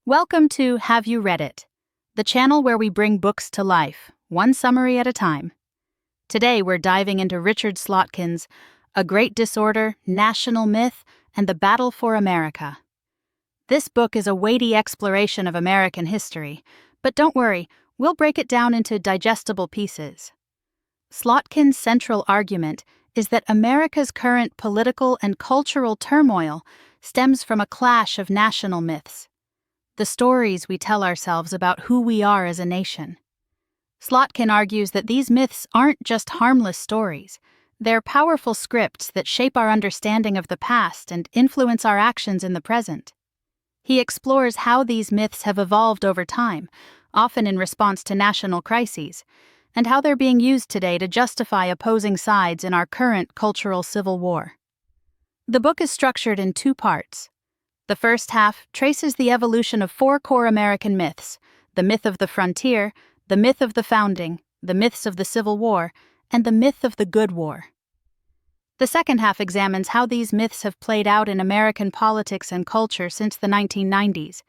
Welcome to Have You Read It, the channel where we bring books to life, one summary at a time. Today we're diving into Richard Slotkin's A Great Disorder, National Myth, and the Battle for America. This book is a weighty exploration of American history, but don't worry, we'll break it down into digestible pieces. Slotkin's central argument is that America's current political and cultural turmoil stems from a clash of national myths, the stories we tell ourselves about who we are as a nation. Slotkin argues that these myths aren't just harmless stories, they're powerful scripts that shape our understanding of the past and influence our actions in the present. He explores how these myths have evolved over time, often in response to national crises, and how they're being used today to justify opposing sides in our current cultural civil war. The book is structured in two parts. The first half traces the evolution of four core American myths: the myth of the frontier, the myth of the founding, the myths of the Civil War, and the myth of the Good War. The second half examines how these myths have played out in American politics and culture since the 1990s,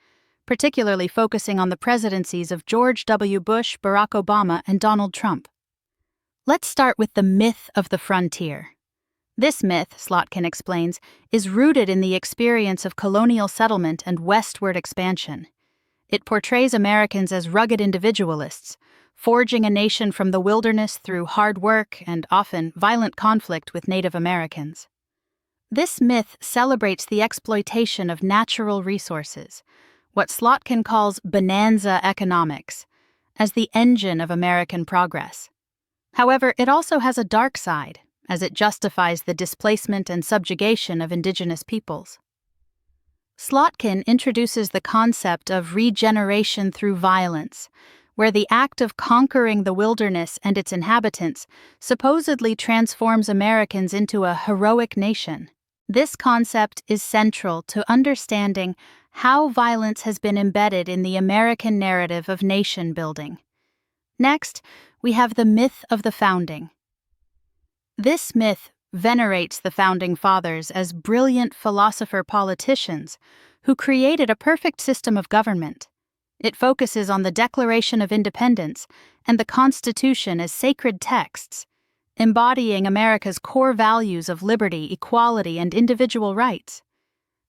particularly focusing on the presidencies of George W. Bush, Barack Obama, and Donald Trump. Let's start with the myth of the frontier. This myth, Slotkin explains, is rooted in the experience of colonial settlement and westward expansion. It portrays Americans as rugged individualists, forging a nation from the wilderness through hard work and often violent conflict with Native Americans. This myth celebrates the exploitation of natural resources, what Slotkin calls bonanza economics, as the engine of American progress. However, it also has a dark side, as it justifies the displacement and subjugation of indigenous peoples. Slotkin introduces the concept of regeneration through violence, where the act of conquering the wilderness and its inhabitants supposedly transforms Americans into a heroic nation. This concept is central to understanding how violence has been embedded in the American narrative of nation building. Next, we have the myth of the founding. This myth venerates the Founding Fathers as brilliant philosopher-politicians who created a perfect system of government. It focuses on the Declaration of Independence and the Constitution as sacred texts, embodying America's core values of liberty, equality, and individual rights.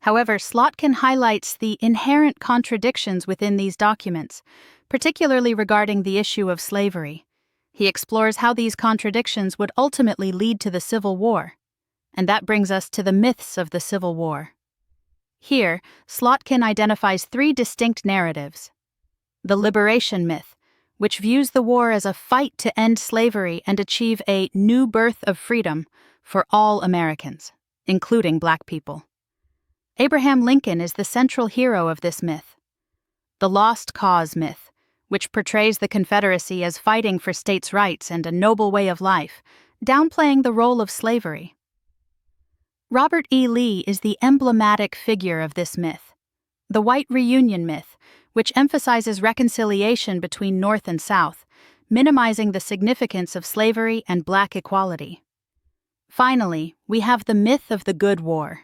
However, Slotkin highlights the inherent contradictions within these documents, particularly regarding the issue of slavery. He explores how these contradictions would ultimately lead to the Civil War, and that brings us to the myths of the Civil War. Here, Slotkin identifies three distinct narratives. The liberation myth, which views the war as a fight to end slavery and achieve a new birth of freedom for all Americans, including Black people. Abraham Lincoln is the central hero of this myth. The lost cause myth, which portrays the Confederacy as fighting for states' rights and a noble way of life, downplaying the role of slavery. Robert E. Lee is the emblematic figure of this myth. The white reunion myth, which emphasizes reconciliation between North and South, minimizing the significance of slavery and Black equality. Finally, we have the myth of the Good War.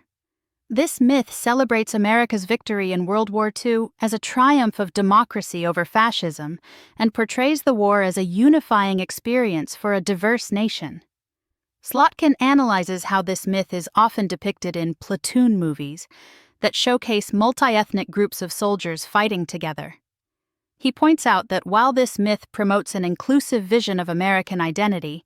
This myth celebrates America's victory in World War II as a triumph of democracy over fascism and portrays the war as a unifying experience for a diverse nation. Slotkin analyzes how this myth is often depicted in platoon movies that showcase multi-ethnic groups of soldiers fighting together. He points out that while this myth promotes an inclusive vision of American identity,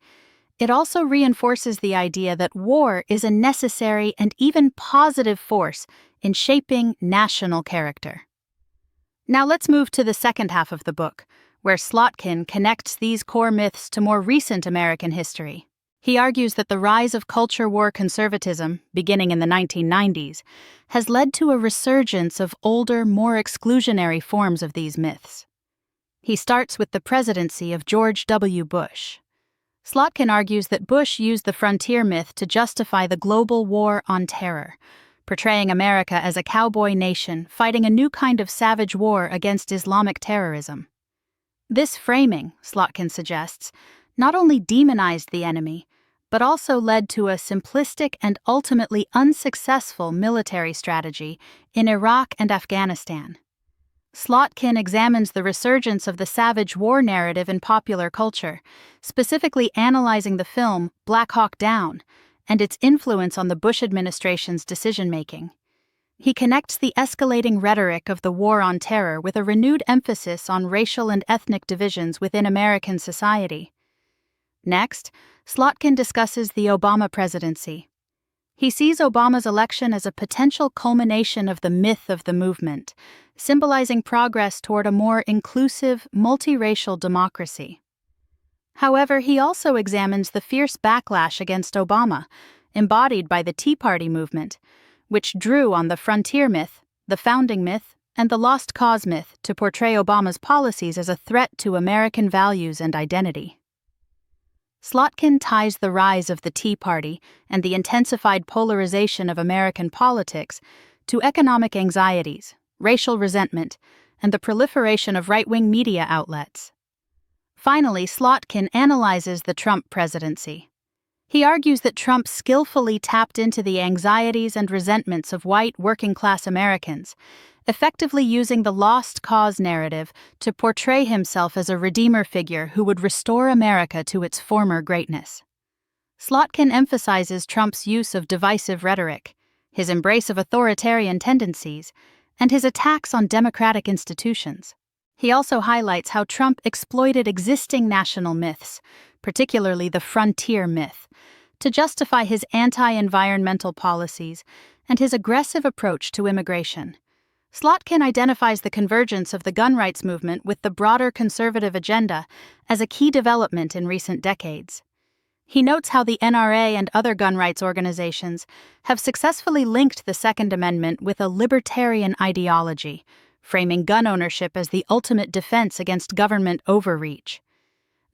it also reinforces the idea that war is a necessary and even positive force in shaping national character. Now let's move to the second half of the book, where Slotkin connects these core myths to more recent American history. He argues that the rise of culture war conservatism, beginning in the 1990s, has led to a resurgence of older, more exclusionary forms of these myths. He starts with the presidency of George W. Bush. Slotkin argues that Bush used the frontier myth to justify the global war on terror, portraying America as a cowboy nation fighting a new kind of savage war against Islamic terrorism. This framing, Slotkin suggests, not only demonized the enemy, but also led to a simplistic and ultimately unsuccessful military strategy in Iraq and Afghanistan. Slotkin examines the resurgence of the savage war narrative in popular culture, specifically analyzing the film Black Hawk Down and its influence on the Bush administration's decision-making. He connects the escalating rhetoric of the War on Terror with a renewed emphasis on racial and ethnic divisions within American society. Next, Slotkin discusses the Obama presidency. He sees Obama's election as a potential culmination of the myth of the movement, symbolizing progress toward a more inclusive, multiracial democracy. However, he also examines the fierce backlash against Obama, embodied by the Tea Party movement, which drew on the frontier myth, the founding myth, and the lost cause myth to portray Obama's policies as a threat to American values and identity. Slotkin ties the rise of the Tea Party and the intensified polarization of American politics to economic anxieties, racial resentment, and the proliferation of right-wing media outlets. Finally, Slotkin analyzes the Trump presidency. He argues that Trump skillfully tapped into the anxieties and resentments of white working-class Americans, effectively using the lost cause narrative to portray himself as a redeemer figure who would restore America to its former greatness. Slotkin emphasizes Trump's use of divisive rhetoric, his embrace of authoritarian tendencies, and his attacks on democratic institutions. He also highlights how Trump exploited existing national myths, particularly the frontier myth, to justify his anti-environmental policies and his aggressive approach to immigration. Slotkin identifies the convergence of the gun rights movement with the broader conservative agenda as a key development in recent decades. He notes how the NRA and other gun rights organizations have successfully linked the Second Amendment with a libertarian ideology, framing gun ownership as the ultimate defense against government overreach.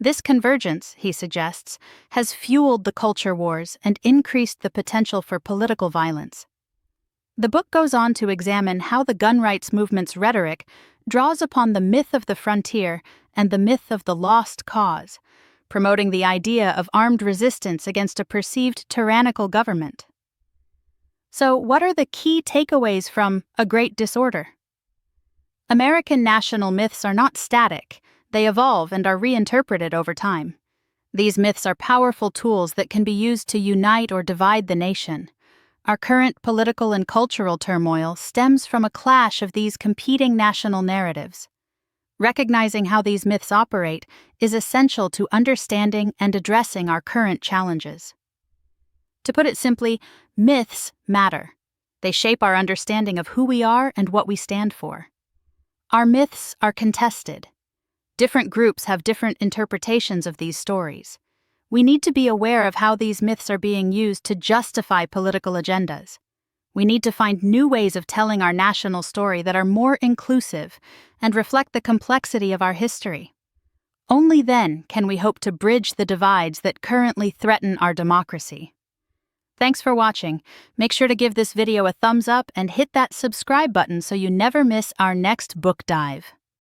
This convergence, he suggests, has fueled the culture wars and increased the potential for political violence. The book goes on to examine how the gun rights movement's rhetoric draws upon the myth of the frontier and the myth of the lost cause, promoting the idea of armed resistance against a perceived tyrannical government. So, what are the key takeaways from A Great Disorder? American national myths are not static. They evolve and are reinterpreted over time. These myths are powerful tools that can be used to unite or divide the nation. Our current political and cultural turmoil stems from a clash of these competing national narratives. Recognizing how these myths operate is essential to understanding and addressing our current challenges. To put it simply, myths matter. They shape our understanding of who we are and what we stand for. Our myths are contested. Different groups have different interpretations of these stories. We need to be aware of how these myths are being used to justify political agendas. We need to find new ways of telling our national story that are more inclusive and reflect the complexity of our history. Only then can we hope to bridge the divides that currently threaten our democracy. Thanks for watching. Make sure to give this video a thumbs up and hit that subscribe button so you never miss our next book dive.